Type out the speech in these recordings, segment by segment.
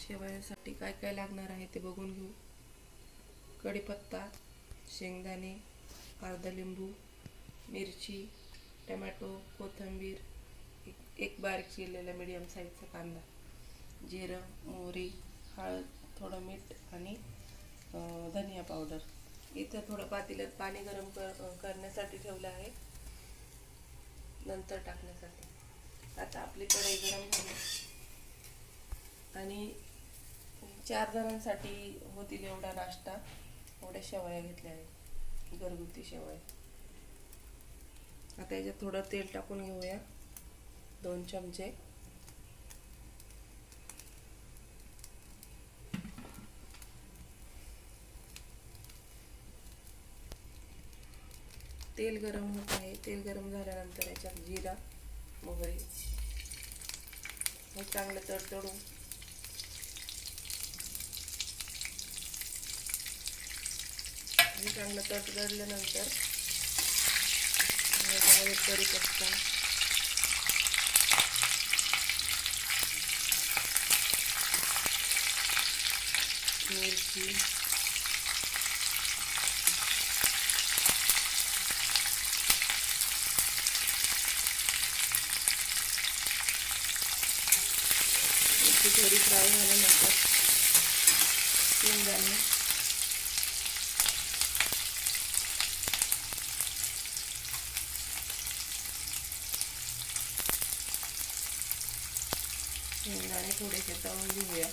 शेवयासाठी काय काय लागणार आहे ते बघून घेऊ. कढीपत्ता, शेंगदाणे, अर्धा लिंबू, मिरची, टोमॅटो, कोथिंबीर, एक बारीक चिरलेला मीडियम साईजचा कांदा, जिरं, मोहरी, हळद, थोडं मीठ आणि धनिया पावडर. इथं थोडं पातेल्यात पाणी गरम करण्यासाठी ठेवलं आहे, नंतर टाकण्यासाठी. आता आपली कढई गरम झाली आणि 4 जणांसाठी होतील एवढा नाश्ता, एवढ्या शेवया घेतल्या आहेत, घरगुती शेवया. आता याच्यात थोडं तेल टाकून घेऊया, 2 चमचे. तेल गरम होत आहे. तेल गरम झाल्यानंतर याच्यात जिरा, मोहरी हे चांगलं तडतडून चांगलं तडतडल्यानंतर याच्यामध्ये कढीपत्ता, मिरची, थोडी फ्राय झाल्यानंतर शेंगदाणे, थोडेसे तळून घेऊया.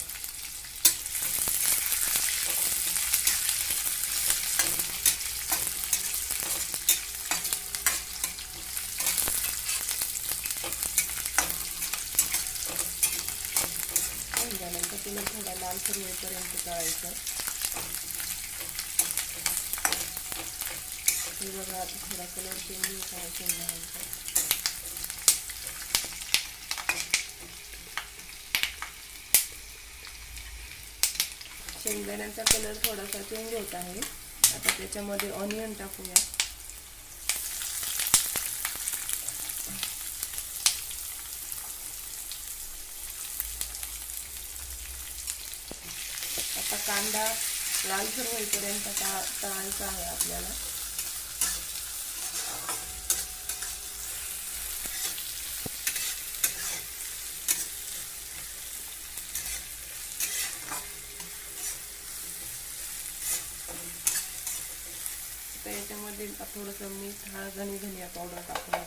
त्यानंतर तिला थोडा लालसर होईपर्यंत तळायचं. हे बघा, आता थोडा कलर चेंज होत आहे शेंगदाण्यांचा. शेंगदाण्यांचा कलर थोडासा चेंज होत आहे. आता त्याच्यामध्ये ऑनियन टाकूया. आता कांदा लालसर होईपर्यंत तळायचा आहे आपल्याला. तर याच्यामध्ये थोडंसं मीठ, हळद आणि धनिया पावडर टाकूया.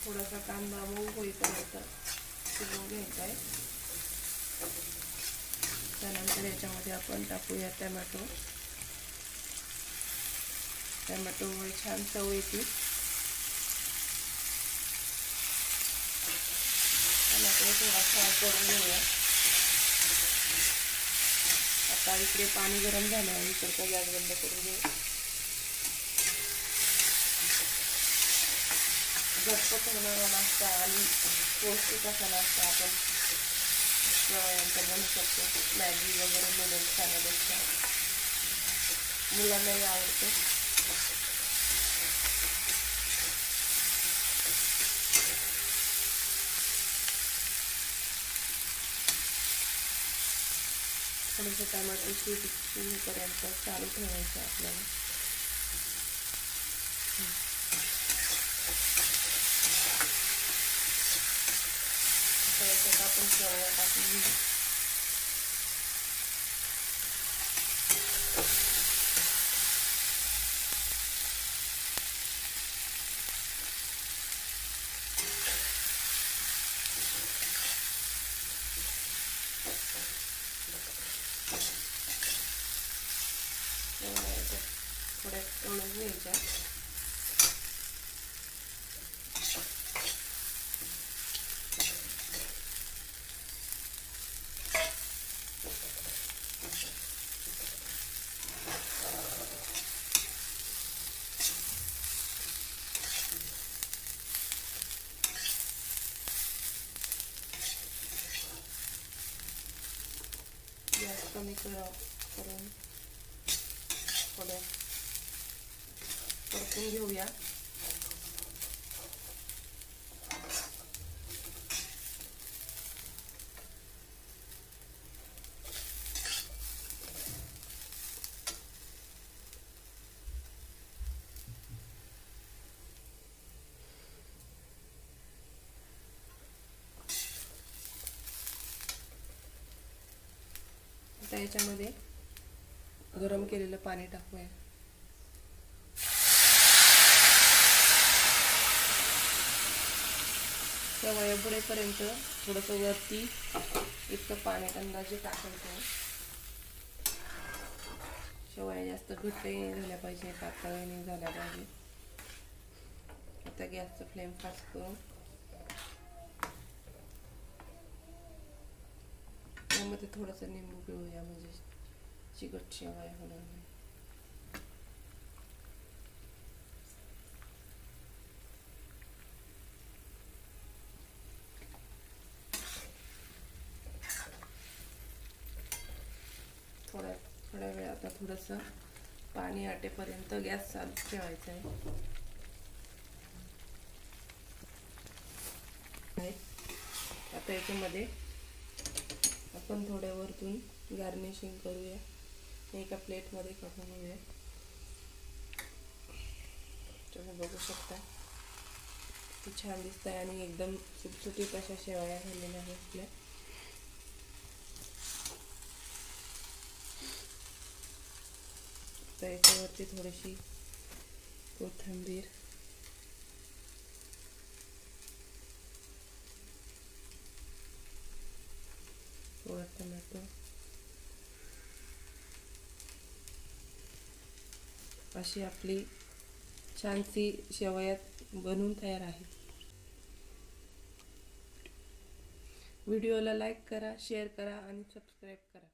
थोडासा कांदा मऊ होईपर्यंत शिजवून घ्यायचा आहे. त्यानंतर याच्यामध्ये आपण टाकूया टोमॅटो. टोमॅटोमुळे छान चव येते. टोमॅटो थोडा फ्राय करून घेऊया. आता इकडे पाणी गरम झालं आहे, इकडचा गॅस बंद करून घेऊ. झटपट होणारा नाश्ता आणि पौष्टिक असा नाश्ता आपण शेवयांचा बनवू शकतो. मॅगी वगैरे नूडल्स खाण्यापेक्षा मुलांनाही आवडतो. थोडंसं टमाटर शिजेपर्यंत चालू ठेवायचं आपल्याला. याच्यात आपण शेवया टाकून घेऊ. थोड्या तळून घ्यायच्या. करून थोड्या परतून घेऊया. आता याच्यामध्ये गरम केलेलं पाणी टाकूया. शेवया बुडेपर्यंत थोडंसं वरती इतकं पाणी अंदाजे टाकायचं. शेवया जास्त घट्टही नाही झाल्या पाहिजे, पातळही नाही झाल्या पाहिजे. आता गॅसचं फ्लेम फास्ट करून त्यामध्ये थोडंसं लिंबू पिळूया, म्हणजे चिकट शेवया होणार नाही. थोड्या वेळ आता थोडंसं पाणी आटेपर्यंत गॅस चालू ठेवायचा आहे. आता याच्यामध्ये आपण थोड्या वरतून गार्निशिंग करूया. एका प्लेटमध्ये काढून घेऊया. तुम्ही बघू शकता की छान दिसत आहे आणि एकदम सुटसुटीत अशा शेवया झालेल्या आहेत आपल्या. तर याच्यावरती थोडीशी कोथिंबीर, थोडा टोमॅटो, अशी आपली छानशी शेवया बनवून तयार आहे. व्हिडिओला लाईक करा, शेअर करा आणि सबस्क्राईब करा.